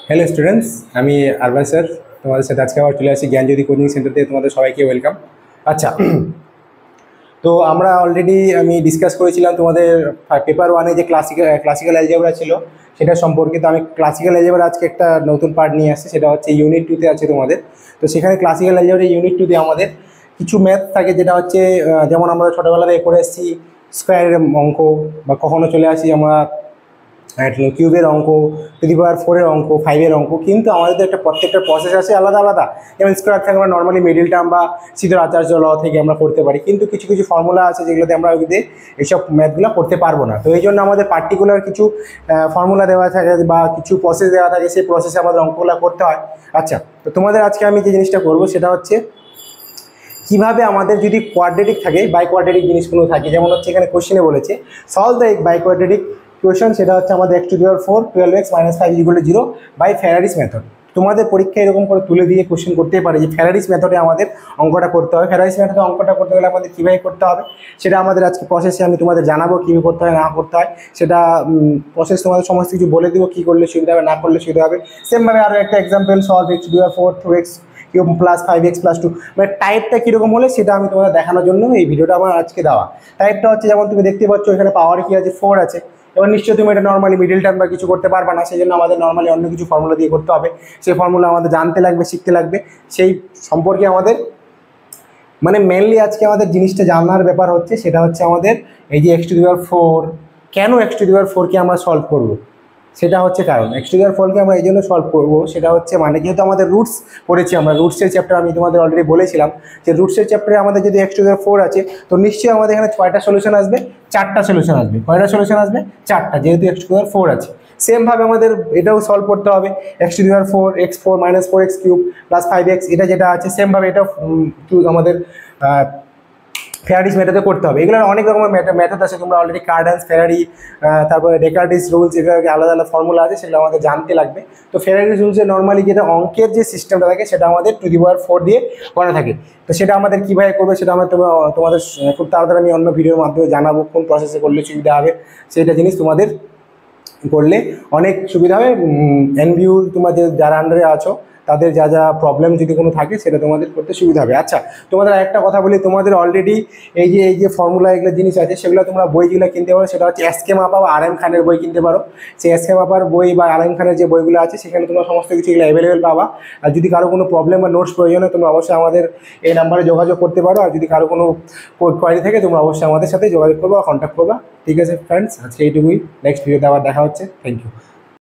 Hello students, আমি Arbaaz sir তোমাদের সাথে আজকে আবার চলে আসি জ্ঞানজ্যোতি কোচিং সেন্টার থেকে। তোমাদের সবাইকে ওয়েলকাম। আচ্ছা, তো আমরা অলরেডি আমি ডিসকাস করেছিলাম তোমাদের পেপার ওয়ানে যে ক্লাসিক্যাল অ্যালজেব্রা ছিল সেটা সম্পর্কে। তো আমি ক্লাসিক্যাল অ্যালজেব্রা আজকে একটা নতুন পার্ট নিয়ে আসছি, সেটা হচ্ছে ইউনিট 2-তে আছে তোমাদের। তো সেখানে ক্লাসিক্যাল অ্যালজেব্রা ইউনিট 2-তে আমাদের কিছু ম্যাথ থাকে, যেটা হচ্ছে যেমন আমরা ছোটোবেলায় করে এসেছি স্কোয়ারের অঙ্ক, বা কখনো চলে আসি আমরা কিউবের অঙ্ক, টু দি পাওয়ার 4-এর অঙ্ক, 5-এর অঙ্ক। কিন্তু আমাদের তো একটা প্রত্যেকটা প্রসেস আছে আলাদা আলাদা। যেমন স্কোয়ার থেকে আমরা নর্মালি মিডিল টার্ম বা সিধের আচার্য ল থেকে আমরা করতে পারি, কিন্তু কিছু কিছু ফর্মুলা আছে যেগুলোতে আমরা ওইতে এইসব ম্যাথগুলো করতে পারবো না। তো এই জন্য আমাদের পার্টিকুলার কিছু ফর্মুলা দেওয়া থাকে বা কিছু প্রসেস দেওয়া থাকে, সেই প্রসেসে আমাদের অঙ্কগুলো করতে হয়। আচ্ছা, তো তোমাদের আজকে আমি যে জিনিসটা করবো সেটা হচ্ছে কীভাবে আমাদের যদি কোয়াড্রেটিক থাকে, বাই কোয়াড্রেটিক জিনিসগুলো থাকে, যেমন হচ্ছে এখানে কোশ্চেনে বলেছে solve the by quadratic equation, সেটা হচ্ছে আমাদের x to the power 4 12x - 5 = 0 by Ferrari's method. তোমাদের পরীক্ষায় এরকম করে তুলে দিয়ে কোশ্চেন করতেই পারে যে ফ্যারাডিস মেথডে আমাদের অঙ্কটা করতে হবে। ফ্যারাডিস মেথডে অঙ্কটা করতে গেলে আমাদের কীভাবে করতে হবে সেটা আমাদের আজকে প্রসেসে আমি তোমাদের জানাবো, কীভাবে করতে হয় না করতে হয় সেটা প্রসেস তোমাদের সমস্ত কিছু বলে দেবো, কী করলে সুবিধা হবে না করলে সুবিধা হবে। সেমভাবে আরও একটা example, solve x to the power 4 2x plus 5x plus 2, মানে টাইপটা কীরকম হলে সেটা আমি তোমাদের দেখানোর জন্য এই ভিডিওটা আমার আজকে দেওয়া। টাইপটা হচ্ছে যেমন তুমি দেখতে পাচ্ছ এখানে পাওয়ার কী আছে, 4 আছে। এবার নিশ্চয়ই তুমি এটা নর্মালি মিডিল টার্ম বা কিছু করতে পারবে না, সেই জন্য আমাদের নর্মালি অন্য কিছু ফর্মুলা দিয়ে করতে হবে। সেই ফর্মুলা আমাদের জানতে লাগবে, শিখতে লাগবে। সেই সম্পর্কে আমাদের মানে মেনলি আজকে আমাদের জিনিসটা জানার ব্যাপার হচ্ছে সেটা হচ্ছে আমাদের এই যে x টু দি পাওয়ার 4, কেন x টু দি পাওয়ার 4-কে আমরা সলভ করবো সেটা হচ্ছে কারণ। x টু দি পাওয়ার 4-কে আমরা এই জন্য সলভ করবো, সেটা হচ্ছে মানে যেহেতু আমাদের রুটস পড়েছি আমরা, রুটসের চ্যাপ্টার আমি তোমাদের অলরেডি বলেছিলাম যে রুটসের চ্যাপ্টারে আমাদের যদি x টু দি পাওয়ার 4 আছে তো নিশ্চয়ই আমাদের এখানে 6টা সলিউশন আসবে, 4টা সলিউশন আসবে। কয়টা সলিউশন আসবে? 4টা, যেহেতু x টু দি পাওয়ার 4 আছে। সেমভাবে আমাদের এটাও সলভ করতে হবে, x to the power 4 x4 - 4x³ plus 5x, এটা যেটা আছে সেমভাবে এটাও আমাদের ফ্যারাডিস মেথডে করতে হবে। এগুলোর অনেক রকমের মেথড আছে, তোমরা অলরেডি কার্ডান্স, ফ্যারাডি, তারপরে ডেকার্টিস রুলস, এগুলো আলাদা আলাদা ফর্মুলা আছে, সেগুলো আমাদের জানতে লাগবে। তো ফ্যারাডিস রুলসে নর্মালি যেটা অঙ্কের যে সিস্টেমটা থাকে সেটা আমাদের টু দি পাওয়ার 4 দিয়ে করা থাকে। তো সেটা আমাদের কীভাবে করবে সেটা আমরা তোমাদের খুব তাড়াতাড়ি আমি অন্য ভিডিওর মাধ্যমে জানাবো, কোন প্রসেসে করলে সুবিধা হবে সেটা জিনিস তোমাদের করলে অনেক সুবিধা হবে। এনভিউ তোমাদের যারা আন্ডারে আছো তাদের যা যা প্রবলেম যদি কোনো থাকে সেটা তোমাদের করতে সুবিধা হবে। আচ্ছা, তোমাদের একটা কথা বলি, তোমাদের অলরেডি এই যে ফর্মুলা এগুলো জিনিস আছে সেগুলো তোমরা বই যেগুলো কিনতে পারো সেটা হচ্ছে এসকে মাপা বা আর এম খানের বই কিনতে পারো। সেই এসকে মাপার বই বা আর এম খানের যে বইগুলো আছে সেখানে তোমরা সমস্ত কিছু এগুলো অ্যাভেলেবেল পাবা। আর যদি কারো কোনো প্রবলেম বা নোটস প্রয়োজন হয় তোমরা অবশ্যই আমাদের এই নাম্বারে যোগাযোগ করতে পারো। আর যদি কারো কোনো কোয়ারি থাকে তোমরা অবশ্যই আমাদের সাথে যোগাযোগ করবো বা কন্ট্যাক্ট করবা। ঠিক আছে ফ্রেন্ডস, আজকে এইটুকুই। নেক্সট ভিডিওতে আবার দেখা হচ্ছে। Thank you.